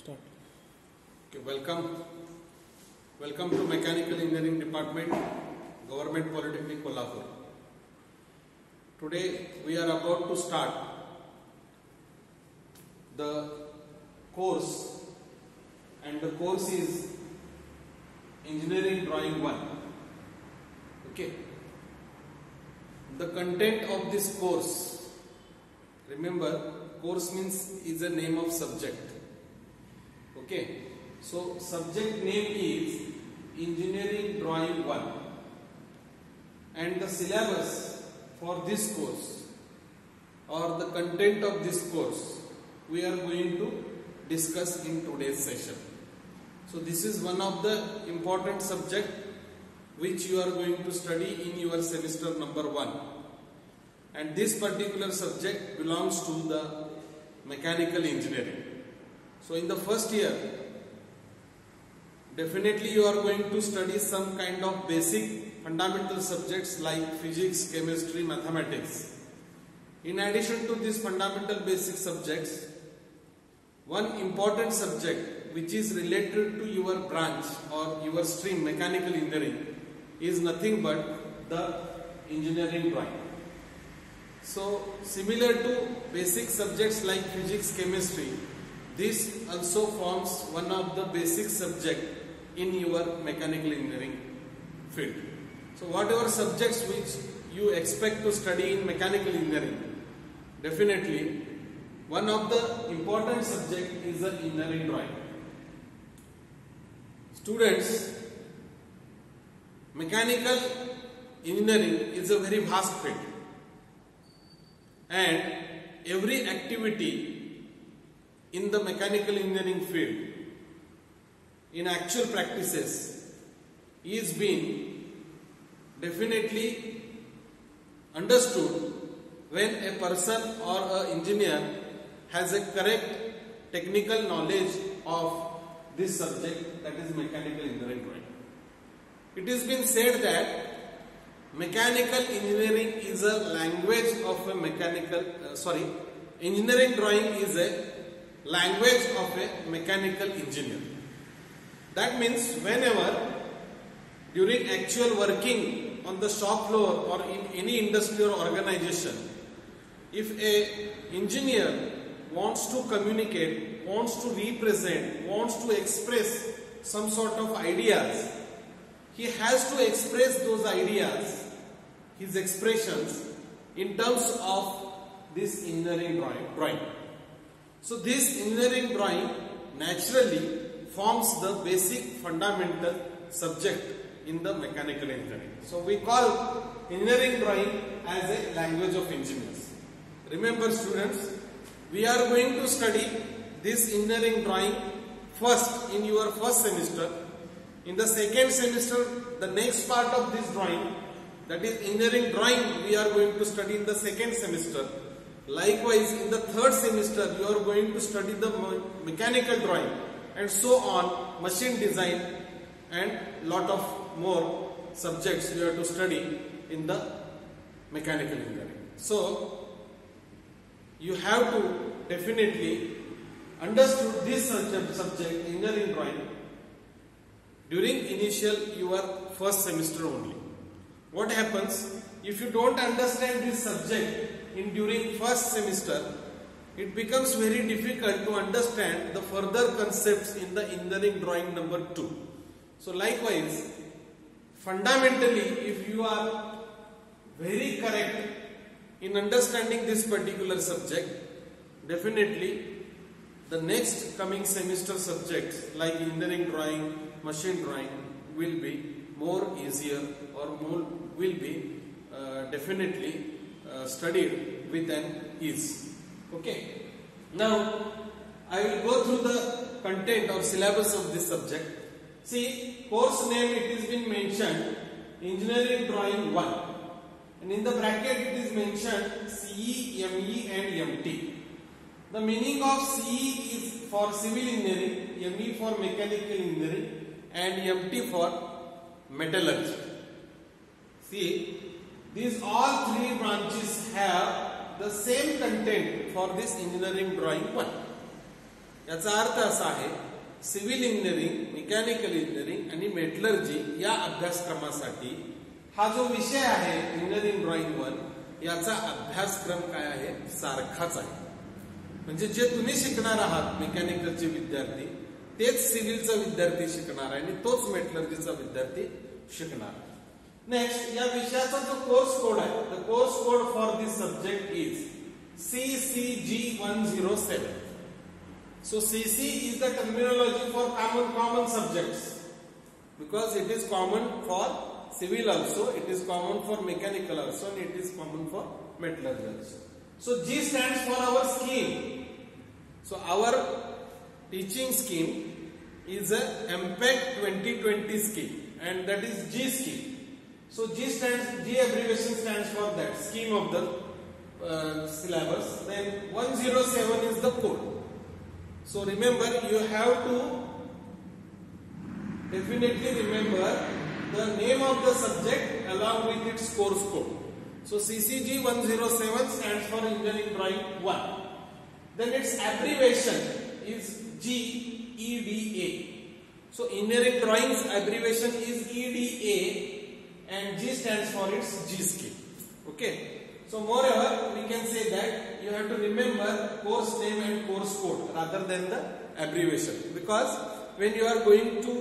Start. Okay, welcome to Mechanical Engineering Department, Government Polytechnic Kolhapur. Today we are about to start the course, and the course is Engineering Drawing 1. Okay. The content of this course, remember, course means is a name of subject. Okay, so subject name is Engineering Drawing 1, and the syllabus for this course or the content of this course we are going to discuss in today's session. So this is one of the important subject which you are going to study in your semester number 1, and this particular subject belongs to the mechanical engineering. So in the first year, definitely you are going to study some kind of basic fundamental subjects like physics, chemistry, mathematics. In addition to these fundamental basic subjects, one important subject which is related to your branch or your stream, mechanical engineering, is nothing but the engineering drawing. So similar to basic subjects like physics, chemistry, this also forms one of the basic subject in your mechanical engineering field. So whatever subjects which you expect to study in mechanical engineering, definitely one of the important subject is the engineering drawing. Students, mechanical engineering is a very vast field, and every activity in the mechanical engineering field in actual practices is being definitely understood when a person or an engineer has a correct technical knowledge of this subject, that is mechanical engineering drawing. It has been said that mechanical engineering is a language of a engineering drawing is a language of a mechanical engineer. That means whenever during actual working on the shop floor or in any industry or organization, if a engineer wants to communicate, wants to represent, wants to express some sort of ideas, he has to express those ideas, his expressions, in terms of this engineering drawing. So this engineering drawing naturally forms the basic fundamental subject in the mechanical engineering. So we call engineering drawing as a language of engineers. Remember students, we are going to study this engineering drawing first in your first semester. In the second semester, the next part of this drawing, that is engineering drawing, we are going to study in the second semester. Likewise, in the third semester, you are going to study the mechanical drawing, and so on, machine design, and lot of more subjects you have to study in the mechanical engineering. So, you have to definitely understood this subject, engineering drawing, during initial your first semester only. What happens if you don't understand this subject during first semester? It becomes very difficult to understand the further concepts in the engineering drawing number 2. So likewise, fundamentally, if you are very correct in understanding this particular subject, definitely the next coming semester subjects like engineering drawing, machine drawing will be more easier or more will be definitely studied with an ease. Okay. Now I will go through the content or syllabus of this subject. See, course name, it is been mentioned Engineering Drawing 1, and in the bracket it is mentioned CE, ME and MT. The meaning of CE is for civil engineering, ME for mechanical engineering and MT for metallurgy. See, these all three branches have the same content for this engineering drawing 1. याचा अर्थ असा आहे civil engineering, mechanical engineering आणि metallurgy या अभ्यासक्रमासाठी हा जो विषय आहे इंजिनिअरिंग ड्रॉइंग 1 याचा अभ्यासक्रम काय आहे, सारखाच आहे. म्हणजे जे तुम्ही शिकणार आहात मेकॅनिकलचे विद्यार्थी तेच सिव्हिलचा विद्यार्थी शिकणार आहे आणि तोच मेटलर्जीचा विद्यार्थी शिकणार. नेक्स्ट, या विषयाचा जो कोर्स कोड आहे, the course code for this subject is CCG 107. So CC is the terminology for common subjects because it is common for civil also, it is common for mechanical also, and it is common for metallurgy also. So G stands for our scheme. So our teaching scheme is a MPEC 2020 scheme, and that is G scheme. So G abbreviation stands for that scheme of the syllabus. Then 107 is the code. So remember, you have to definitely remember the name of the subject along with its course code. So CCG 107 stands for Engineering Drawing 1. Then its abbreviation is GEDA. So Engineering Drawings abbreviation is EDA and G stands for its G scheme. Okay. So moreover, we can say that you have to remember course name and course code rather than the abbreviation, because when you are going to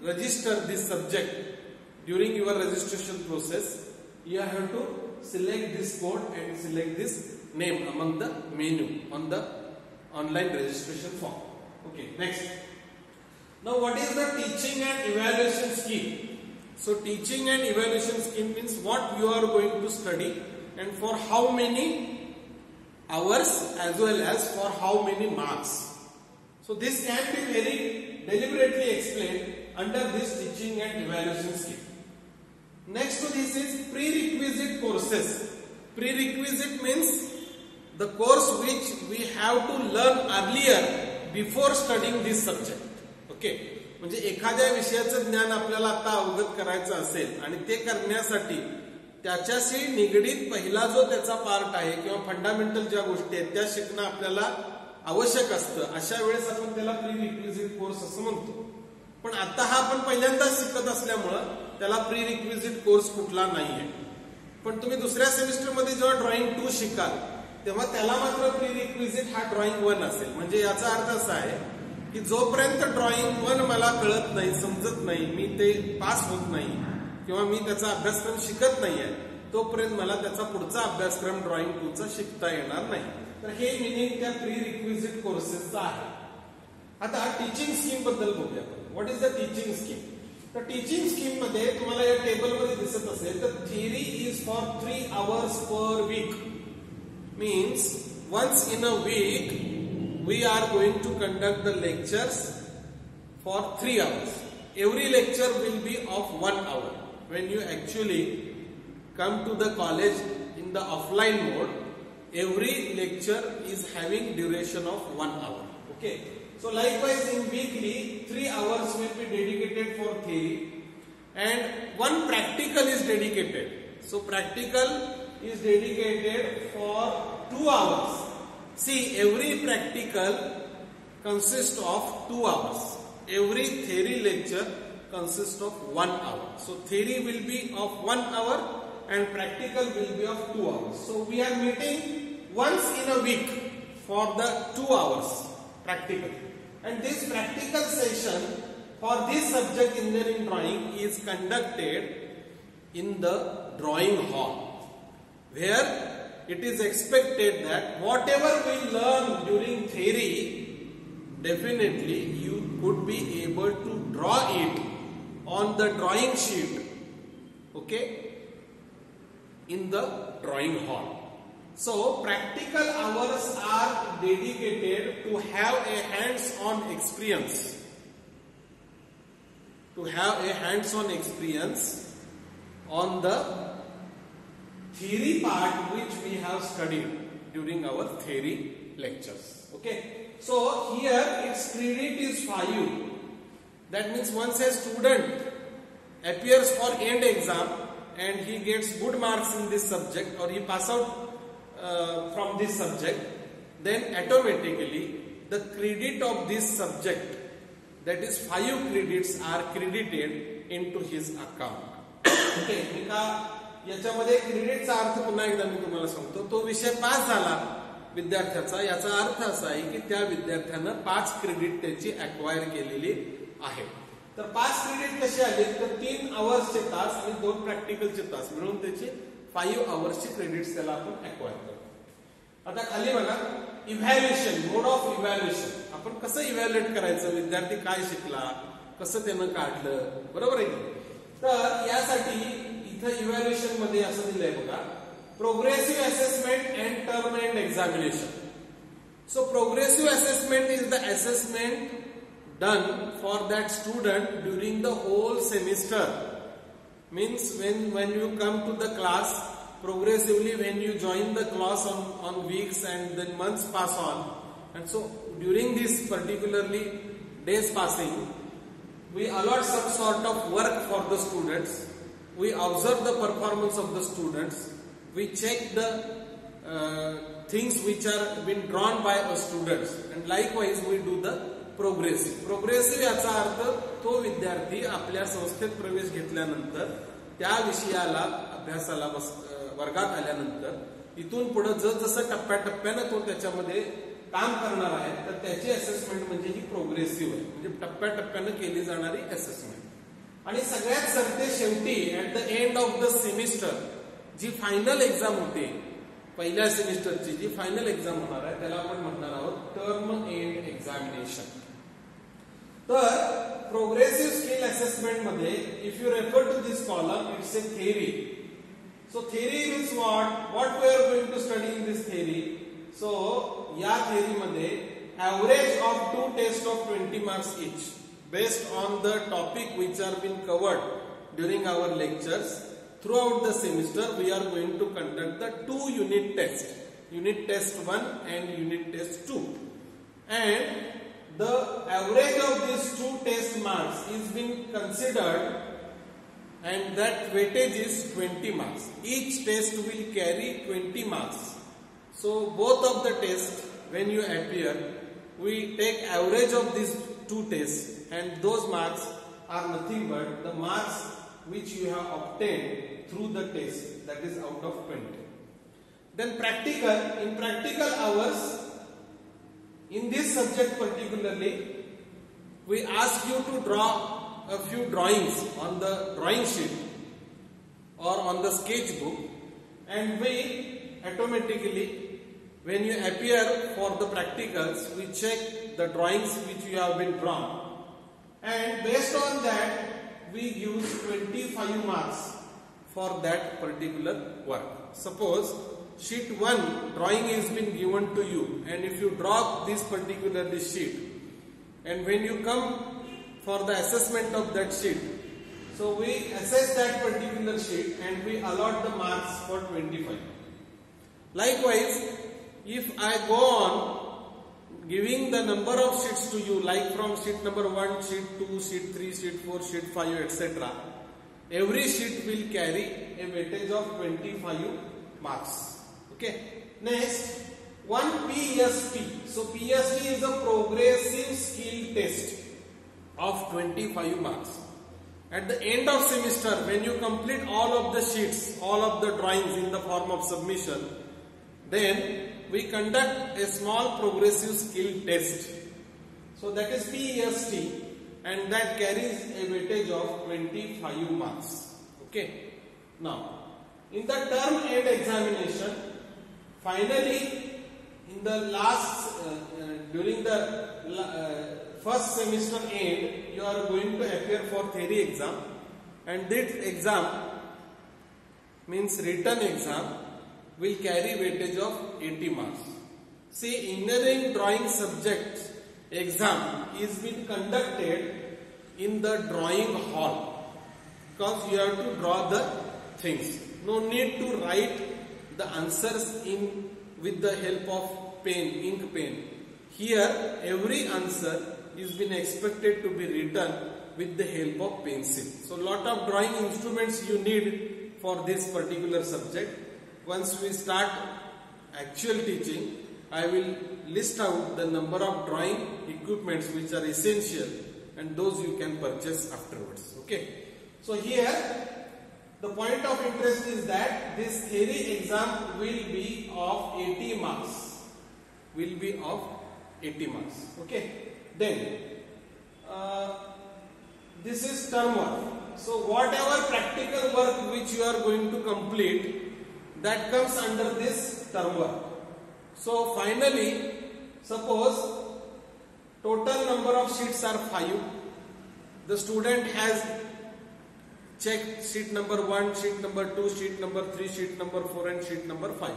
register this subject during your registration process, you have to select this code and select this name among the menu on the online registration form. Okay, next. Now what is the teaching and evaluation scheme? So teaching and evaluation scheme means what you are going to study and for how many hours as well as for how many marks. So this can be very deliberately explained under this teaching and evaluation scheme. Next to this is prerequisite courses. Prerequisite means the course which we have to learn earlier before studying this subject. Okay. म्हणजे एखाद्या विषयाचं ज्ञान आपल्याला आता अवगत करायचं असेल आणि ते करण्यासाठी त्याच्याशी निगडीत पहिला जो त्याचा पार्ट आहे किंवा फंडामेंटल ज्या गोष्टी आहेत त्या शिकणं आपल्याला आवश्यक असतं. अशा वेळेस आपण त्याला प्रीरिक्विजिट कोर्स असं म्हणतो. पण आता हा आपण पहिल्यांदाच शिकत असल्यामुळं त्याला प्रीरिक्विजिट कोर्स कुठला नाहीये. पण तुम्ही दुसऱ्या सेमिस्टरमध्ये जेव्हा ड्रॉइंग 2 शिकाल तेव्हा त्याला मात्र प्रीरिक्विजिट हा ड्रॉइंग 1 असेल. म्हणजे याचा अर्थ असा आहे की जोपर्यंत ड्रॉइंग 1 मला कळत नाही, समजत नाही, मी ते पास होत नाही किंवा मी त्याचा अभ्यासक्रम शिकत नाहीये तोपर्यंत मला त्याचा पुढचा अभ्यासक्रम ड्रॉइंग 2 चा शिकता येणार नाही. तर हे मिनिंग त्या प्रीरिक्विजिट कोर्सेसचा आहे. आता टीचिंग स्कीम बद्दल बघूया. What is the teaching scheme? तर टीचिंग स्कीम मध्ये तुम्हाला या टेबलमध्ये दिसत असेल तर theory is for 3 hours per week. Means once in a week we are going to conduct the lectures for 3 hours. Every lecture will be of 1 hour. When you actually come to the college in the offline mode, every lecture is having duration of 1 hour. Okay. So likewise in weekly 3 hours will be dedicated for theory and 1 practical is dedicated. So practical is dedicated for 2 hours. See, every practical consists of 2 hours. Every theory lecture consists of 1 hour. So theory will be of 1 hour and practical will be of 2 hours. So we are meeting once in a week for the 2 hours practical. And this practical session for this subject engineering drawing is conducted in the drawing hall, where it is expected that whatever we learn during theory, definitely you could be able to draw it on the drawing sheet, okay, in the drawing hall. So practical hours are dedicated to have a hands-on experience, on the theory part which we have studied during our theory lectures. Okay. So here its credit is 5. That means once a student appears for end exam and he gets good marks in this subject or he pass out from this subject, then automatically the credit of this subject, that is 5 credits are credited into his account. Okay, याच्यामध्ये क्रेडिटचा अर्थ पुन्हा एकदा मी तुम्हाला सांगतो. तो विषय पास झाला विद्यार्थ्याचा, याचा अर्थ असा आहे की त्या विद्यार्थ्यानं 5 क्रेडिट त्याची अक्वायर केलेली आहे. तर 5 क्रेडिट कशी आली, तर 3 आवर्सचे तास आणि 2 प्रॅक्टिकलचे तास मिळून त्याची 5 आवर्सची क्रेडिट्स त्याला आपण अक्वायर करतो. आता खाली बघा, इव्हॅल्युएशन, मोड ऑफ इव्हॅल्युएशन. आपण कसं इव्हॅल्युएट करायचं, विद्यार्थी काय शिकला, कसं त्यानं काढलं, बरोबर आहे की. तर यासाठी इथं इव्हॅल्युएशन मध्ये असं दिलंय बघा, progressive assessment and term end examination. So progressive assessment is the assessment done for that student during the whole semester. Means when you come to the class, progressively when you join the class on weeks and then months pass on, and so during this particularly days passing, we allot some sort of work for the students. We observe the performance of the students. We check the things which are been drawn by our students, and likewise we do the progressive याचा अर्थ तो विद्यार्थी आपल्या संस्थेत प्रवेश घेतल्यानंतर त्या विषयाला अभ्यासाला वर्गात आल्यानंतर इथून पुढे जसं टप्प्याटप्प्यानं तो त्याच्यामध्ये काम करणार आहे, तर त्याची असेसमेंट म्हणजे ही प्रोग्रेसिव्ह आहे, म्हणजे टप्प्याटप्प्यानं केली जाणारी असेसमेंट. आणि सगळ्यात सरते शेवटी at the end of the semester जी फायनल एक्झाम होते, पहिल्या सेमिस्टरची जी फायनल एक्झाम होणार आहे त्याला आपण म्हणणार आहोत टर्म एंड एक्झामिनेशन. तर प्रोग्रेसिव्ह स्किल असेसमेंट मध्ये if you refer to this column, it's a theory. So theory means what we are going to study in this theory. So या थेरी मध्ये average of 2 test of 20 marks each based on the topic which are been covered during our lectures. Throughout the semester, we are going to conduct the 2 unit tests, unit test 1 and unit test 2. And the average of these 2 test marks is being considered, and that weightage is 20 marks. Each test will carry 20 marks. So both of the tests, when you appear, we take average of these 2 tests, and those marks are nothing but the marks which you have obtained through the test, that is out of 20. Then practical, in practical hours, in this subject particularly, we ask you to draw a few drawings on the drawing sheet or on the sketchbook, and we automatically, when you appear for the practicals, we check the drawings which you have been drawn, and based on that we use 25 marks for that particular work. Suppose sheet 1 drawing is been given to you, and if you draw this particular sheet, and when you come for the assessment of that sheet, so we assess that particular sheet and we allot the marks for 25. Likewise, if I go on giving the number of sheets to you, like from sheet number 1, sheet 2, sheet 3, sheet 4, sheet 5, etc. Every sheet will carry a weightage of 25 marks. Okay. Next, one PST. So PST is a progressive skill test of 25 marks. At the end of semester, when you complete all of the sheets, all of the drawings in the form of submission, then we conduct a small progressive skill test. So that is PST, and that carries a weightage of 25 marks. Okay. Now, in the term end examination, finally, in the last, during the first semester end, you are going to appear for theory exam, and this exam means written exam will carry weightage of 80 marks. See, engineering drawing subject exam is being conducted in the drawing hall, because you have to draw the things. No need to write the answers in with the help of pen, ink pen. Here, every answer is been expected to be written with the help of pencil. So, lot of drawing instruments you need for this particular subject. Once we start actual teaching, I will list out the number of drawing equipments which are essential, and those you can purchase afterwards. Okay. So here the point of interest is that this theory exam will be of 80 marks. Will be of 80 marks. Okay. Then this is term work. So whatever practical work which you are going to complete, that comes under this term work. So finally, suppose total number of sheets are 5. The student has checked sheet number 1, sheet number 2, sheet number 3, sheet number 4 and sheet number 5.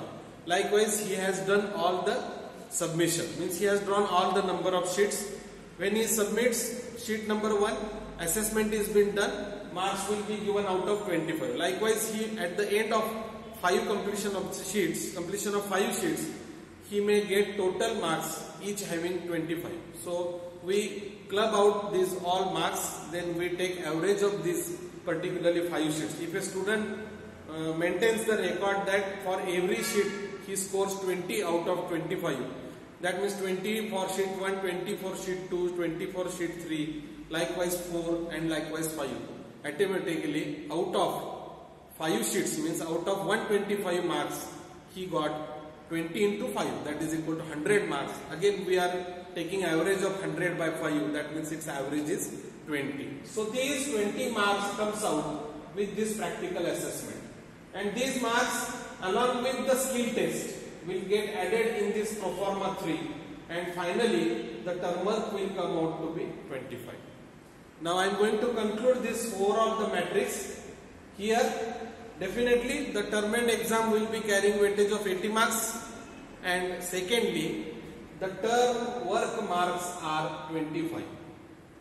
Likewise, he has done all the submission. Means he has drawn all the number of sheets. When he submits sheet number 1, assessment is been done. Marks will be given out of 25. Likewise, he at the end of completion of 5 sheets, he may get total marks, each having 25. So we club out these all marks, then we take average of these particularly 5 sheets. If a student maintains the record that for every sheet he scores 20 out of 25, that means 20 for sheet 1, 20 for sheet 2, 20 for sheet 3, likewise 4 and likewise 5. Automatically out of 5 sheets, means out of 125 marks, he got 20 into 5, that is equal to 100 marks. Again we are taking average of 100 by 5, that means its average is 20. So these 20 marks comes out with this practical assessment, and these marks along with the skill test will get added in this pro forma 3, and finally the term work will come out to be 25. Now I am going to conclude this overall the matrix. Here definitely the term end exam will be carrying weightage of 80 marks, and secondly the term work marks are 25.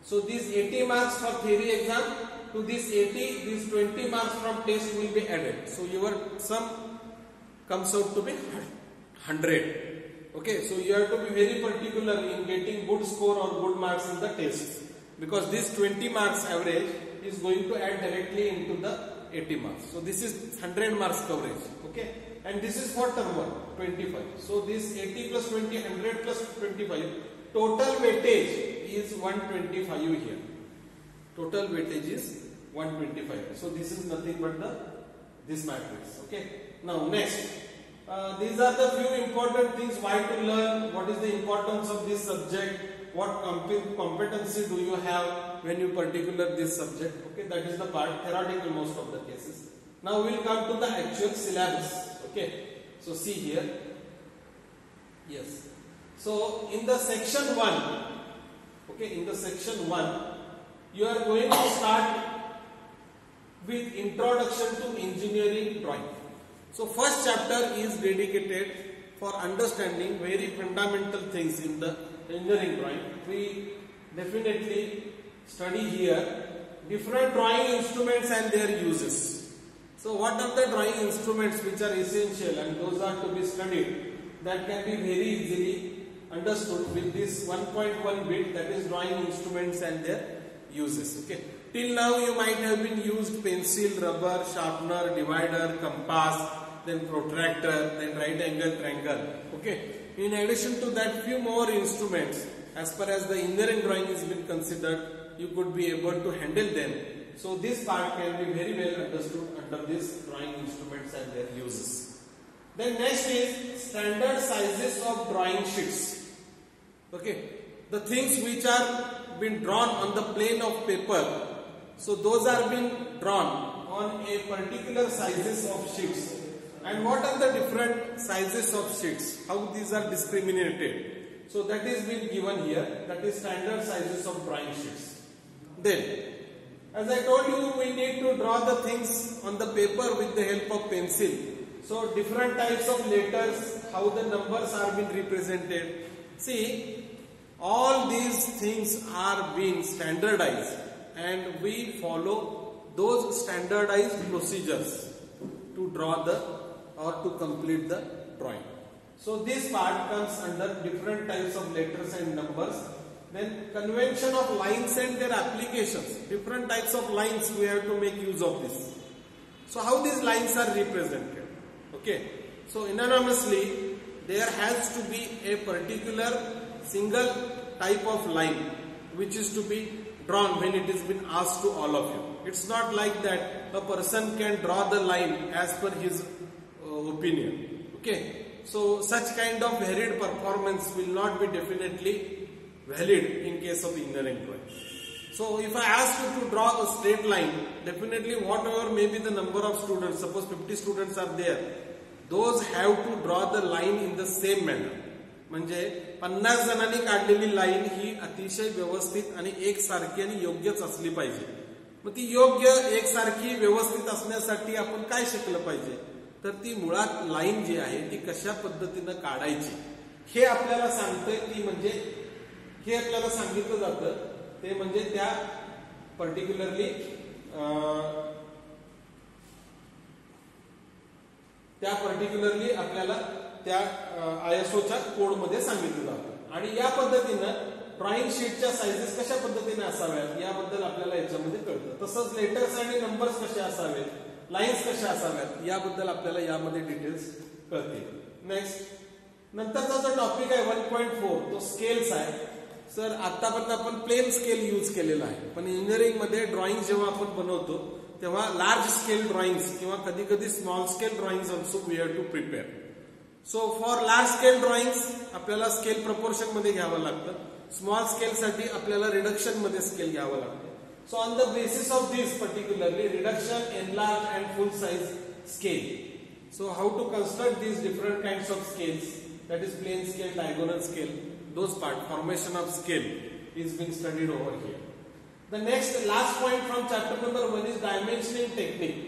So these 80 marks for theory exam, to this 80, these 20 marks from test will be added. So your sum comes out to be 100. Okay, so you have to be very particular in getting good score or good marks in the test, because this 20 marks average is going to add directly into the 80 marks. So this is 100 marks coverage. Okay, and this is for term 1, 25. So this 80 plus 20, 100 plus 25, total weightage is 125 here. Total weightage is 125. So this is nothing but this matrix. Okay. Now next, these are the few important things why to learn, what is the importance of this subject, what competency do you have when you particular this subject. Okay, that is the part theoretical most of the cases. Now we will come to the actual syllabus. Okay, so see here. Yes. So in the section 1, okay, in the section 1, you are going to start with introduction to engineering drawing. So first chapter is dedicated for understanding very fundamental things in the engineering drawing. We definitely study here different drawing instruments and their uses. So what are the drawing instruments which are essential, and those are to be studied, that can be very easily understood with this 1.1 bit, that is drawing instruments and their uses. Okay. Till now you might have been used pencil, rubber, sharpener, divider, compass, then protractor, then right angle triangle. Okay. In addition to that, few more instruments, as far as the engineering drawing is been considered, you could be able to handle them. So this part can be very well understood under this drawing instruments and their uses. Then next is standard sizes of drawing sheets. Okay, the things which are been drawn on the plane of paper, so those are being drawn on a particular sizes of sheets. And what are the different sizes of sheets? How these are discriminated? So that is being given here. That is standard sizes of drawing sheets. Then, as I told you, we need to draw the things on the paper with the help of pencil. So different types of letters, how the numbers are being represented. See, all these things are being standardized, and we follow those standardized procedures to draw or to complete the drawing. So this part comes under different types of letters and numbers. Then convention of lines and their applications. Different types of lines we have to make use of this. So how these lines are represented? Okay. So anonymously there has to be a particular single type of line which is to be drawn when it is been asked to all of you. It's not like that a person can draw the line as per his opinion. Okay, so such kind of varied performance will not be definitely valid in case of engineering drawing. So if I ask you to draw a straight line, definitely whatever may be the number of students, suppose 50 students are there, those have to draw the line in the same manner. म्हणजे 50 जणांनी काढलेली line ही अतिशय व्यवस्थित आणि एकसारखी आणि योग्यच असली पाहिजे. मग ती योग्य एकसारखी व्यवस्थित असण्यासाठी आपण काय शिकलं पाहिजे, तर ती मुळात लाईन जी आहे ती कशा पद्धतीने काढायची हे आपल्याला सांगतंय. ती म्हणजे हे आपल्याला सांगितलं जातं ते म्हणजे त्या पर्टिक्युलरली आपल्याला त्या ISOच्या कोडमध्ये सांगितलं जातं. आणि या पद्धतीनं ड्रॉइंग शीटच्या साइजेस कशा पद्धतीने असाव्यात याबद्दल आपल्याला याच्यामध्ये कळतं. तसंच लेटर्स आणि नंबर्स कसे असावेत, लाईन्स कशा असाव्यात याबद्दल आपल्याला यामध्ये डिटेल्स कळतील. नेक्स्ट नंतरचा जो टॉपिक आहे 1.4 तो स्केल्स आहे. सर आतापर्यंत आपण प्लेन स्केल यूज केलेला आहे, पण इंजिनिअरिंग मध्ये ड्रॉइंग जेव्हा आपण बनवतो तेव्हा लार्ज स्केल ड्रॉइंग्स किंवा कधी कधी small scale drawings also we have to prepare. So for large scale drawings आपल्याला स्केल प्रपोर्शन मध्ये घ्यावं लागतं. स्मॉल स्केल साठी आपल्याला रिडक्शन मध्ये स्केल घ्यावं लागतं. So on the basis of this particularly reduction, enlarge and full size scale. So how to construct these different kinds of scales, that is plane scale, diagonal scale, those part formation of scale is being studied over here. The next last point from chapter number 1 is dimensioning technique.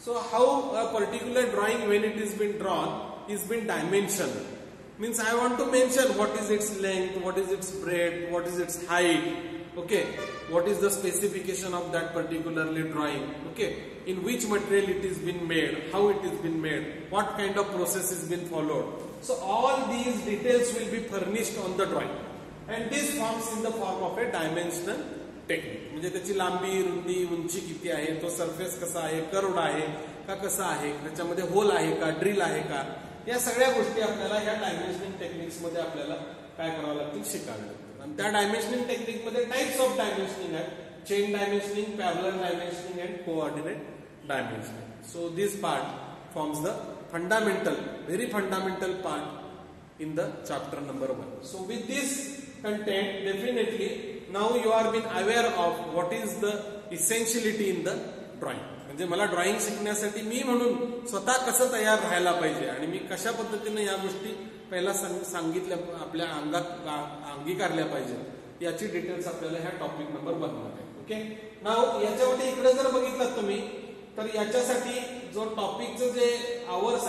So how a particular drawing when it is been drawn is been dimensioned. Means I want to mention what is its length, what is its breadth, what is its height, okay, what is the specification of that particularly drawing, okay, in which material it is been made, how it is been made, what kind of process is been followed. So all these details will be furnished on the drawing, and this forms in the form of a dimensional technique. म्हणजे त्याची लांबी, रुंदी, उंची किती आहे, तो surface कसा आहे, कर्व्ड आहे का कसा आहे, त्याच्यामध्ये होल आहे का, ड्रिल आहे का, या सगळ्या गोष्टी आपल्याला ह्या डायमेन्शनिंग टेक्निक्स मध्ये आपल्याला काय करावं लागतील, शिकावे लागतील. आणि त्या डायमेन्शनिंग टेक्निक मध्ये टाइप्स ऑफ डायमेन्शनिंग आहेत, chain dimensioning, parallel dimensioning and coordinate dimensioning. So this part forms the fundamental, very fundamental part in the chapter number 1. So with this content, definitely now you are been aware of what is the essentiality in the drawing. म्हणजे मला drawing शिकण्यासाठी मी म्हणून स्वतः कसं तयार राहायला पाहिजे आणि मी कशा पद्धतीने या गोष्टी पहिला सांगितल्या, आपल्या अंगीकारल्या पाहिजेत याची डिटेल्स आपल्याला ह्या टॉपिक नंबर 1 मध्ये. ओके, नाव याच्यामध्ये इकडे जर बघितलं तुम्ही तर याच्यासाठी जो टॉपिकचं जे आवर्स